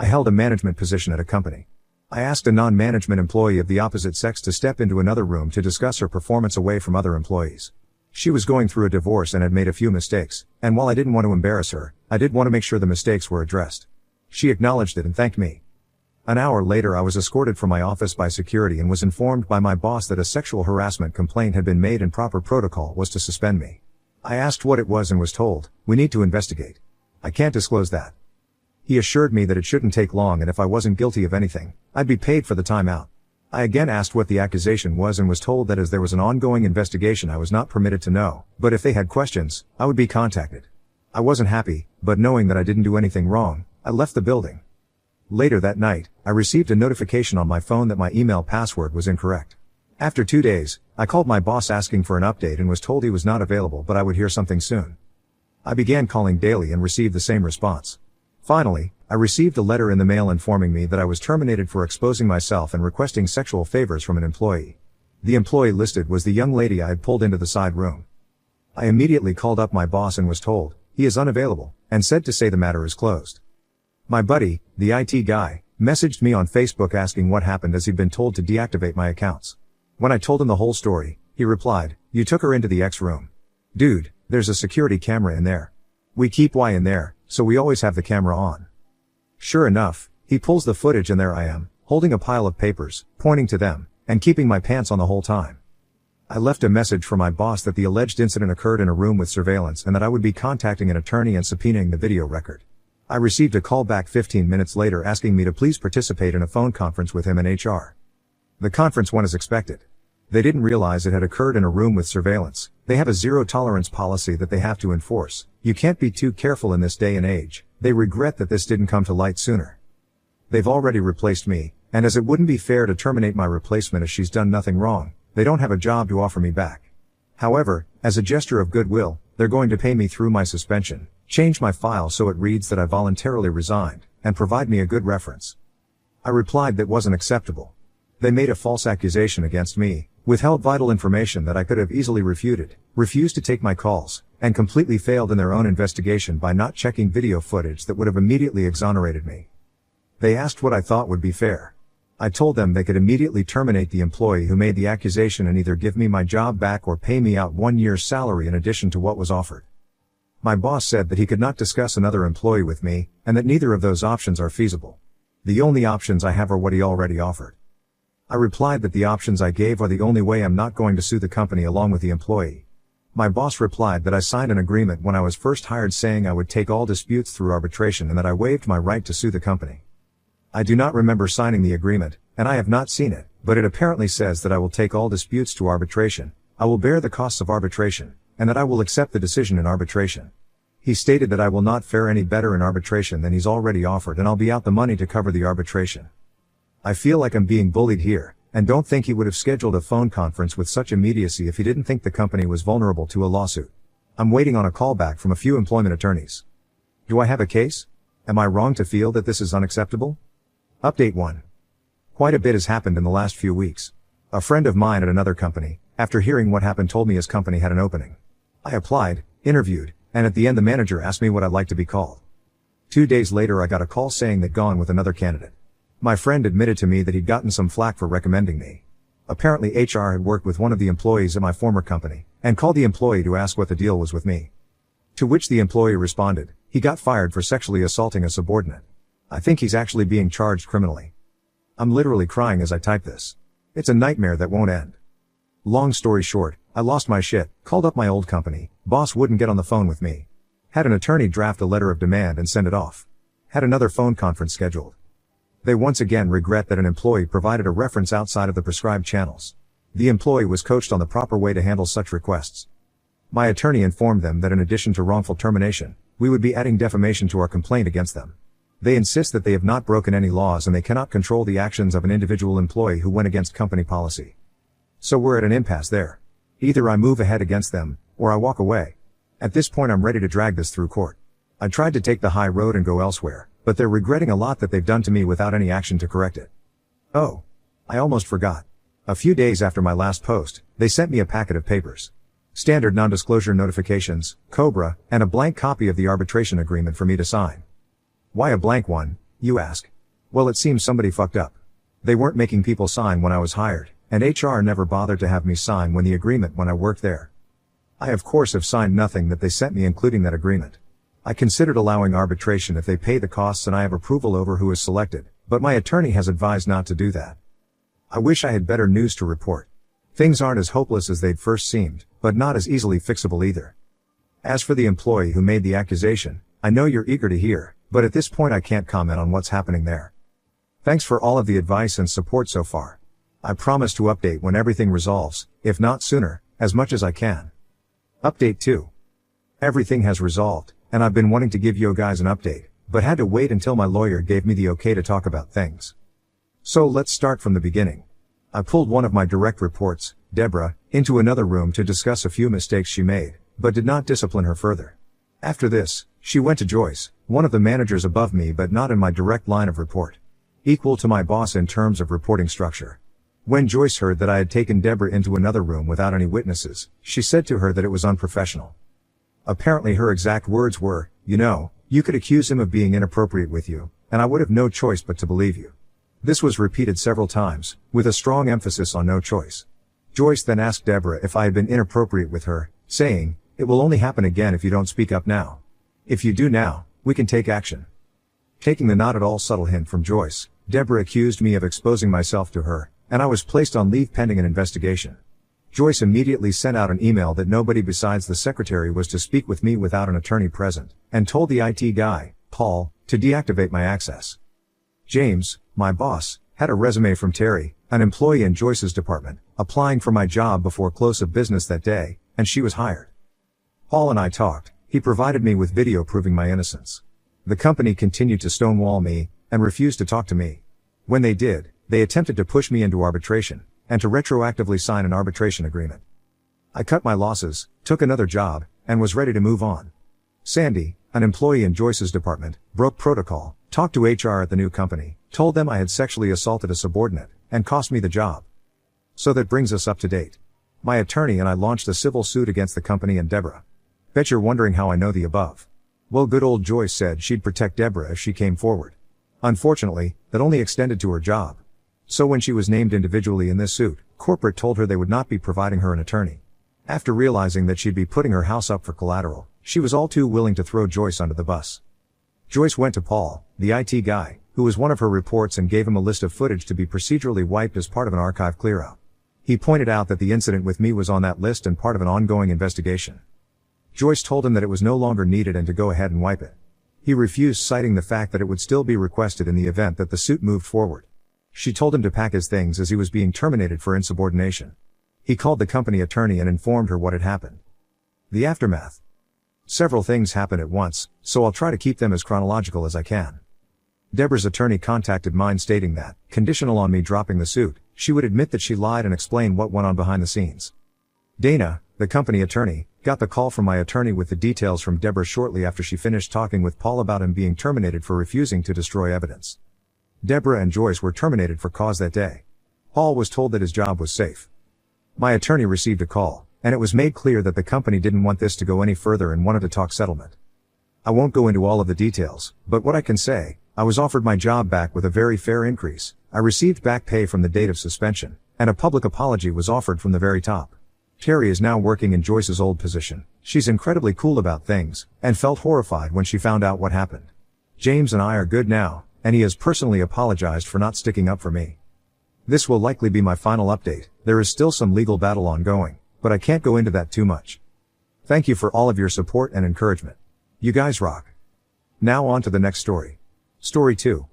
I held a management position at a company. I asked a non-management employee of the opposite sex to step into another room to discuss her performance away from other employees. She was going through a divorce and had made a few mistakes, and while I didn't want to embarrass her, I did want to make sure the mistakes were addressed. She acknowledged it and thanked me. An hour later I was escorted from my office by security and was informed by my boss that a sexual harassment complaint had been made and proper protocol was to suspend me. I asked what it was and was told, "We need to investigate. I can't disclose that." He assured me that it shouldn't take long and if I wasn't guilty of anything, I'd be paid for the time out. I again asked what the accusation was and was told that as there was an ongoing investigation I was not permitted to know, but if they had questions, I would be contacted. I wasn't happy, but knowing that I didn't do anything wrong, I left the building. Later that night, I received a notification on my phone that my email password was incorrect. After 2 days, I called my boss asking for an update and was told he was not available but I would hear something soon. I began calling daily and received the same response. Finally, I received a letter in the mail informing me that I was terminated for exposing myself and requesting sexual favors from an employee. The employee listed was the young lady I had pulled into the side room. I immediately called up my boss and was told, he is unavailable, and said to say the matter is closed. My buddy, the IT guy, messaged me on Facebook asking what happened as he'd been told to deactivate my accounts. When I told him the whole story, he replied, "You took her into the X room. Dude, there's a security camera in there. We keep Y in there, so we always have the camera on." Sure enough, he pulls the footage and there I am, holding a pile of papers, pointing to them, and keeping my pants on the whole time. I left a message for my boss that the alleged incident occurred in a room with surveillance and that I would be contacting an attorney and subpoenaing the video record. I received a call back 15 minutes later asking me to please participate in a phone conference with him and HR. The conference went as expected. They didn't realize it had occurred in a room with surveillance. They have a zero tolerance policy that they have to enforce. You can't be too careful in this day and age. They regret that this didn't come to light sooner. They've already replaced me, and as it wouldn't be fair to terminate my replacement as she's done nothing wrong, they don't have a job to offer me back. However, as a gesture of goodwill, they're going to pay me through my suspension, change my file so it reads that I voluntarily resigned, and provide me a good reference. I replied that wasn't acceptable. They made a false accusation against me, withheld vital information that I could have easily refuted, refused to take my calls, and completely failed in their own investigation by not checking video footage that would have immediately exonerated me. They asked what I thought would be fair. I told them they could immediately terminate the employee who made the accusation and either give me my job back or pay me out 1 year's salary in addition to what was offered. My boss said that he could not discuss another employee with me, and that neither of those options are feasible. The only options I have are what he already offered. I replied that the options I gave are the only way I'm not going to sue the company along with the employee. My boss replied that I signed an agreement when I was first hired saying I would take all disputes through arbitration and that I waived my right to sue the company. I do not remember signing the agreement, and I have not seen it, but it apparently says that I will take all disputes to arbitration, I will bear the costs of arbitration, and that I will accept the decision in arbitration. He stated that I will not fare any better in arbitration than he's already offered and I'll be out the money to cover the arbitration. I feel like I'm being bullied here, and don't think he would have scheduled a phone conference with such immediacy if he didn't think the company was vulnerable to a lawsuit. I'm waiting on a call back from a few employment attorneys. Do I have a case? Am I wrong to feel that this is unacceptable? Update 1. Quite a bit has happened in the last few weeks. A friend of mine at another company, after hearing what happened, told me his company had an opening. I applied, interviewed, and at the end the manager asked me what I'd like to be called. 2 days later I got a call saying that gone with another candidate. My friend admitted to me that he'd gotten some flack for recommending me. Apparently HR had worked with one of the employees at my former company, and called the employee to ask what the deal was with me. To which the employee responded, he got fired for sexually assaulting a subordinate. I think he's actually being charged criminally. I'm literally crying as I type this. It's a nightmare that won't end. Long story short, I lost my shit, called up my old company, boss wouldn't get on the phone with me. Had an attorney draft a letter of demand and send it off. Had another phone conference scheduled. They once again regret that an employee provided a reference outside of the prescribed channels. The employee was coached on the proper way to handle such requests. My attorney informed them that in addition to wrongful termination, we would be adding defamation to our complaint against them. They insist that they have not broken any laws and they cannot control the actions of an individual employee who went against company policy. So we're at an impasse there. Either I move ahead against them, or I walk away. At this point I'm ready to drag this through court. I tried to take the high road and go elsewhere, but they're regretting a lot that they've done to me without any action to correct it. Oh, I almost forgot. A few days after my last post, they sent me a packet of papers. Standard non-disclosure notifications, COBRA, and a blank copy of the arbitration agreement for me to sign. Why a blank one? You ask? Well, it seems somebody fucked up. They weren't making people sign when I was hired, and HR never bothered to have me sign the agreement when I worked there. I of course have signed nothing that they sent me, including that agreement. I considered allowing arbitration if they pay the costs and I have approval over who is selected, but my attorney has advised not to do that. I wish I had better news to report. Things aren't as hopeless as they'd first seemed, but not as easily fixable either. As for the employee who made the accusation, I know you're eager to hear, but at this point I can't comment on what's happening there. Thanks for all of the advice and support so far. I promise to update when everything resolves, if not sooner, as much as I can. Update 2. Everything has resolved, and I've been wanting to give you guys an update, but had to wait until my lawyer gave me the okay to talk about things. So let's start from the beginning. I pulled one of my direct reports, Deborah, into another room to discuss a few mistakes she made, but did not discipline her further. After this, she went to Joyce, one of the managers above me but not in my direct line of report. Equal to my boss in terms of reporting structure. When Joyce heard that I had taken Deborah into another room without any witnesses, she said to her that it was unprofessional. Apparently her exact words were, you could accuse him of being inappropriate with you, and I would have no choice but to believe you. This was repeated several times, with a strong emphasis on no choice. Joyce then asked Deborah if I had been inappropriate with her, saying, it will only happen again if you don't speak up now. If you do now, we can take action. Taking the not at all subtle hint from Joyce, Deborah accused me of exposing myself to her, and I was placed on leave pending an investigation. Joyce immediately sent out an email that nobody besides the secretary was to speak with me without an attorney present, and told the IT guy, Paul, to deactivate my access. James, my boss, had a resume from Terry, an employee in Joyce's department, applying for my job before close of business that day, and she was hired. Paul and I talked. He provided me with video proving my innocence. The company continued to stonewall me, and refused to talk to me. When they did, they attempted to push me into arbitration, and to retroactively sign an arbitration agreement. I cut my losses, took another job, and was ready to move on. Sandy, an employee in Joyce's department, broke protocol, talked to HR at the new company, told them I had sexually assaulted a subordinate, and cost me the job. So that brings us up to date. My attorney and I launched a civil suit against the company and Deborah. Bet you're wondering how I know the above. Well, good old Joyce said she'd protect Deborah if she came forward. Unfortunately, that only extended to her job. So when she was named individually in this suit, corporate told her they would not be providing her an attorney. After realizing that she'd be putting her house up for collateral, she was all too willing to throw Joyce under the bus. Joyce went to Paul, the IT guy, who was one of her reports, and gave him a list of footage to be procedurally wiped as part of an archive clearout. He pointed out that the incident with me was on that list and part of an ongoing investigation. Joyce told him that it was no longer needed and to go ahead and wipe it. He refused, citing the fact that it would still be requested in the event that the suit moved forward. She told him to pack his things as he was being terminated for insubordination. He called the company attorney and informed her what had happened. The aftermath. Several things happened at once, so I'll try to keep them as chronological as I can. Deborah's attorney contacted mine stating that, conditional on me dropping the suit, she would admit that she lied and explain what went on behind the scenes. Dana, the company attorney, got the call from my attorney with the details from Deborah shortly after she finished talking with Paul about him being terminated for refusing to destroy evidence. Deborah and Joyce were terminated for cause that day. Paul was told that his job was safe. My attorney received a call, and it was made clear that the company didn't want this to go any further and wanted to talk settlement. I won't go into all of the details, but what I can say, I was offered my job back with a very fair increase. I received back pay from the date of suspension, and a public apology was offered from the very top. Terry is now working in Joyce's old position. She's incredibly cool about things, and felt horrified when she found out what happened. James and I are good now, and he has personally apologized for not sticking up for me. This will likely be my final update. There is still some legal battle ongoing, but I can't go into that too much. Thank you for all of your support and encouragement. You guys rock. Now on to the next story. Story 2.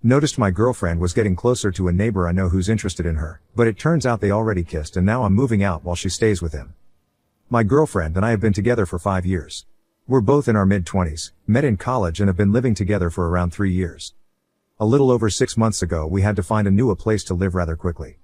Noticed my girlfriend was getting closer to a neighbor I know who's interested in her, but it turns out they already kissed and now I'm moving out while she stays with him. My girlfriend and I have been together for 5 years. We're both in our mid-20s, met in college and have been living together for around 3 years. A little over 6 months ago we had to find a new place to live rather quickly.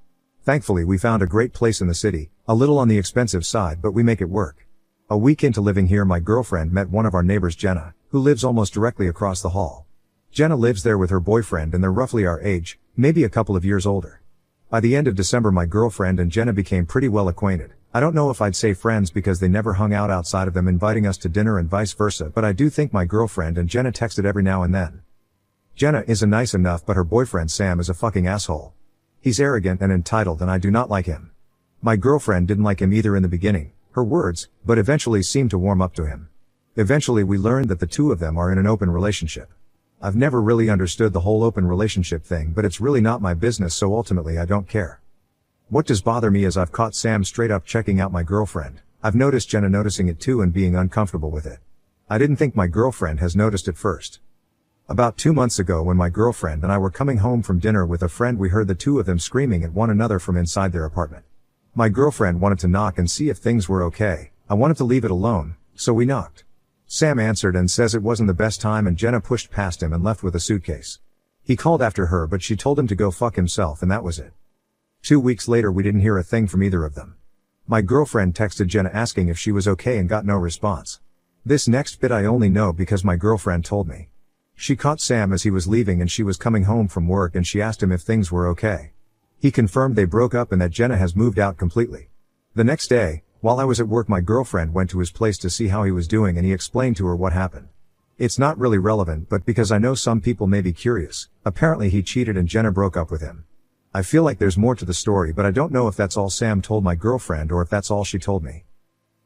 Thankfully we found a great place in the city, a little on the expensive side but we make it work. A week into living here my girlfriend met one of our neighbors, Jenna, who lives almost directly across the hall. Jenna lives there with her boyfriend and they're roughly our age, maybe a couple of years older. By the end of December my girlfriend and Jenna became pretty well acquainted. I don't know if I'd say friends because they never hung out outside of them inviting us to dinner and vice versa, but I do think my girlfriend and Jenna texted every now and then. Jenna isn't nice enough, but her boyfriend Sam is a fucking asshole. He's arrogant and entitled and I do not like him. My girlfriend didn't like him either in the beginning, her words, but eventually seemed to warm up to him. Eventually we learned that the two of them are in an open relationship. I've never really understood the whole open relationship thing, but it's really not my business, so ultimately I don't care. What does bother me is I've caught Sam straight up checking out my girlfriend. I've noticed Jenna noticing it too and being uncomfortable with it. I didn't think my girlfriend has noticed it first. About 2 months ago, when my girlfriend and I were coming home from dinner with a friend, we heard the two of them screaming at one another from inside their apartment. My girlfriend wanted to knock and see if things were okay. I wanted to leave it alone, so we knocked. Sam answered and says it wasn't the best time, and Jenna pushed past him and left with a suitcase. He called after her, but she told him to go fuck himself, and that was it. 2 weeks later we didn't hear a thing from either of them. My girlfriend texted Jenna asking if she was okay and got no response. This next bit I only know because my girlfriend told me. She caught Sam as he was leaving and she was coming home from work, and she asked him if things were okay. He confirmed they broke up and that Jenna has moved out completely. The next day, while I was at work, my girlfriend went to his place to see how he was doing and he explained to her what happened. It's not really relevant, but because I know some people may be curious, apparently he cheated and Jenna broke up with him. I feel like there's more to the story, but I don't know if that's all Sam told my girlfriend or if that's all she told me.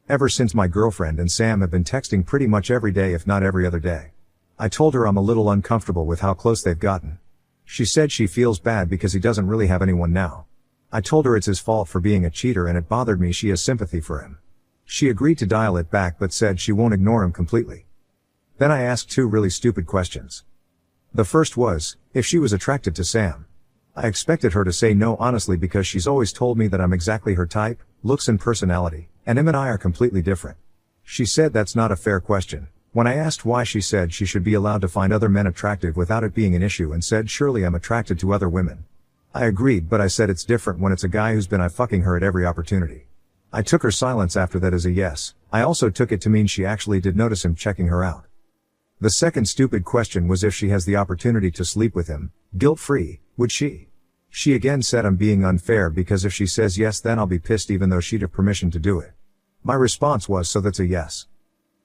Ever since, my girlfriend and Sam have been texting pretty much every day, if not every other day. I told her I'm a little uncomfortable with how close they've gotten. She said she feels bad because he doesn't really have anyone now. I told her it's his fault for being a cheater and it bothered me she has sympathy for him. She agreed to dial it back but said she won't ignore him completely. Then I asked 2 really stupid questions. The first was, if she was attracted to Sam. I expected her to say no, honestly, because she's always told me that I'm exactly her type, looks and personality, and him and I are completely different. She said that's not a fair question. When I asked why, she said she should be allowed to find other men attractive without it being an issue, and said surely I'm attracted to other women. I agreed, but I said it's different when it's a guy who's been fucking her at every opportunity. I took her silence after that as a yes. I also took it to mean she actually did notice him checking her out. The second stupid question was if she has the opportunity to sleep with him, guilt-free, would she? She again said I'm being unfair because if she says yes then I'll be pissed even though she'd have permission to do it. My response was, so that's a yes.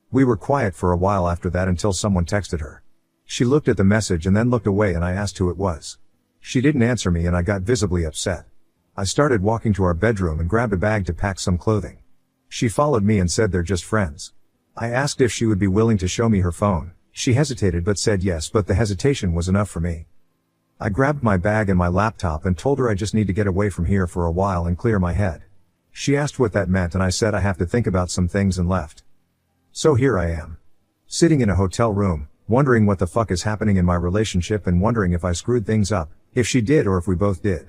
We were quiet for a while after that until someone texted her. She looked at the message and then looked away and I asked who it was. She didn't answer me and I got visibly upset. I started walking to our bedroom and grabbed a bag to pack some clothing. She followed me and said they're just friends. I asked if she would be willing to show me her phone. She hesitated but said yes, but the hesitation was enough for me. I grabbed my bag and my laptop and told her I just need to get away from here for a while and clear my head. She asked what that meant and I said I have to think about some things and left. So here I am. Sitting in a hotel room, wondering what the fuck is happening in my relationship and wondering if I screwed things up, if she did or if we both did.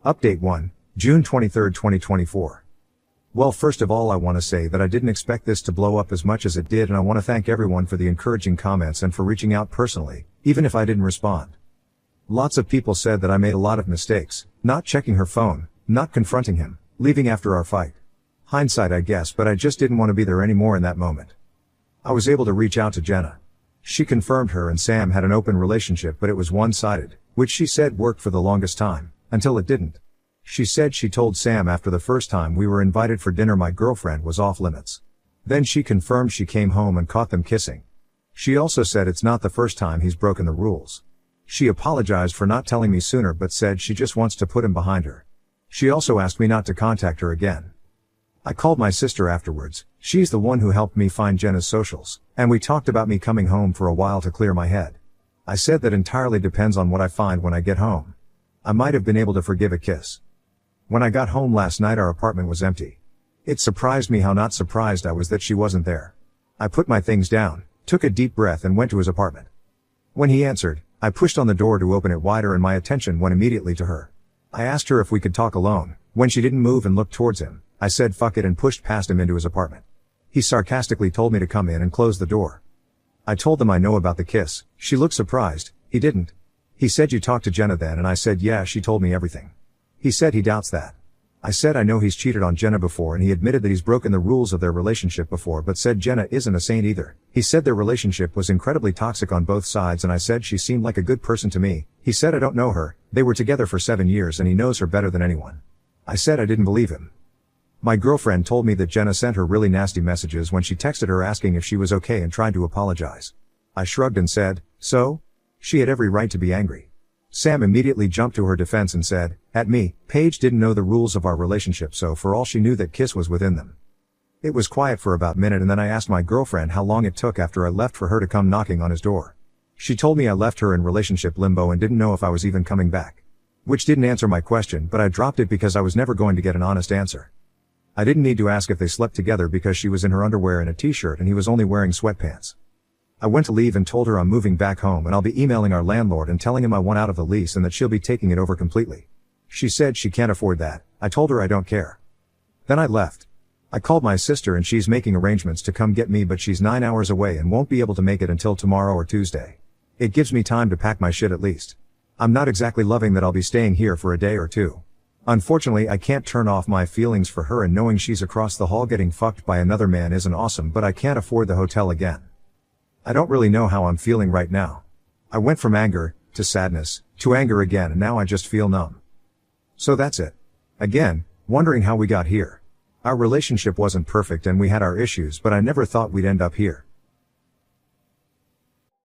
Update 1, June 23, 2024. Well, first of all I want to say that I didn't expect this to blow up as much as it did, and I want to thank everyone for the encouraging comments and for reaching out personally, even if I didn't respond. Lots of people said that I made a lot of mistakes, not checking her phone, not confronting him, leaving after our fight. Hindsight, I guess, but I just didn't want to be there anymore in that moment. I was able to reach out to Jenna. She confirmed her and Sam had an open relationship, but it was one-sided, which she said worked for the longest time, until it didn't. She said she told Sam after the first time we were invited for dinner my girlfriend was off limits. Then she confirmed she came home and caught them kissing. She also said it's not the first time he's broken the rules. She apologized for not telling me sooner but said she just wants to put him behind her. She also asked me not to contact her again. I called my sister afterwards. She's the one who helped me find Jenna's socials, and we talked about me coming home for a while to clear my head. I said that entirely depends on what I find when I get home. I might have been able to forgive a kiss. When I got home last night our apartment was empty. It surprised me how not surprised I was that she wasn't there. I put my things down, took a deep breath and went to his apartment. When he answered, I pushed on the door to open it wider and my attention went immediately to her. I asked her if we could talk alone. When she didn't move and looked towards him, I said fuck it and pushed past him into his apartment. He sarcastically told me to come in and close the door. I told him I know about the kiss. She looked surprised. He didn't. He said you talked to Jenna then, and I said yeah, she told me everything. He said he doubts that. I said I know he's cheated on Jenna before, and he admitted that he's broken the rules of their relationship before but said Jenna isn't a saint either. He said their relationship was incredibly toxic on both sides and I said she seemed like a good person to me. He said I don't know her. They were together for 7 years and he knows her better than anyone. I said I didn't believe him. My girlfriend told me that Jenna sent her really nasty messages when she texted her asking if she was okay and tried to apologize. I shrugged and said, so? She had every right to be angry. Sam immediately jumped to her defense and said, at me, Paige didn't know the rules of our relationship, so for all she knew that kiss was within them. It was quiet for about a minute, and then I asked my girlfriend how long it took after I left for her to come knocking on his door. She told me I left her in relationship limbo and didn't know if I was even coming back. Which didn't answer my question, but I dropped it because I was never going to get an honest answer. I didn't need to ask if they slept together because she was in her underwear and a t-shirt and he was only wearing sweatpants. I went to leave and told her I'm moving back home and I'll be emailing our landlord and telling him I want out of the lease and that she'll be taking it over completely. She said she can't afford that. I told her I don't care. Then I left. I called my sister and she's making arrangements to come get me, but she's 9 hours away and won't be able to make it until tomorrow or Tuesday. It gives me time to pack my shit at least. I'm not exactly loving that I'll be staying here for a day or two. Unfortunately, I can't turn off my feelings for her, and knowing she's across the hall getting fucked by another man isn't awesome, but I can't afford the hotel again. I don't really know how I'm feeling right now. I went from anger, to sadness, to anger again, and now I just feel numb. So that's it. Again, wondering how we got here. Our relationship wasn't perfect and we had our issues, but I never thought we'd end up here.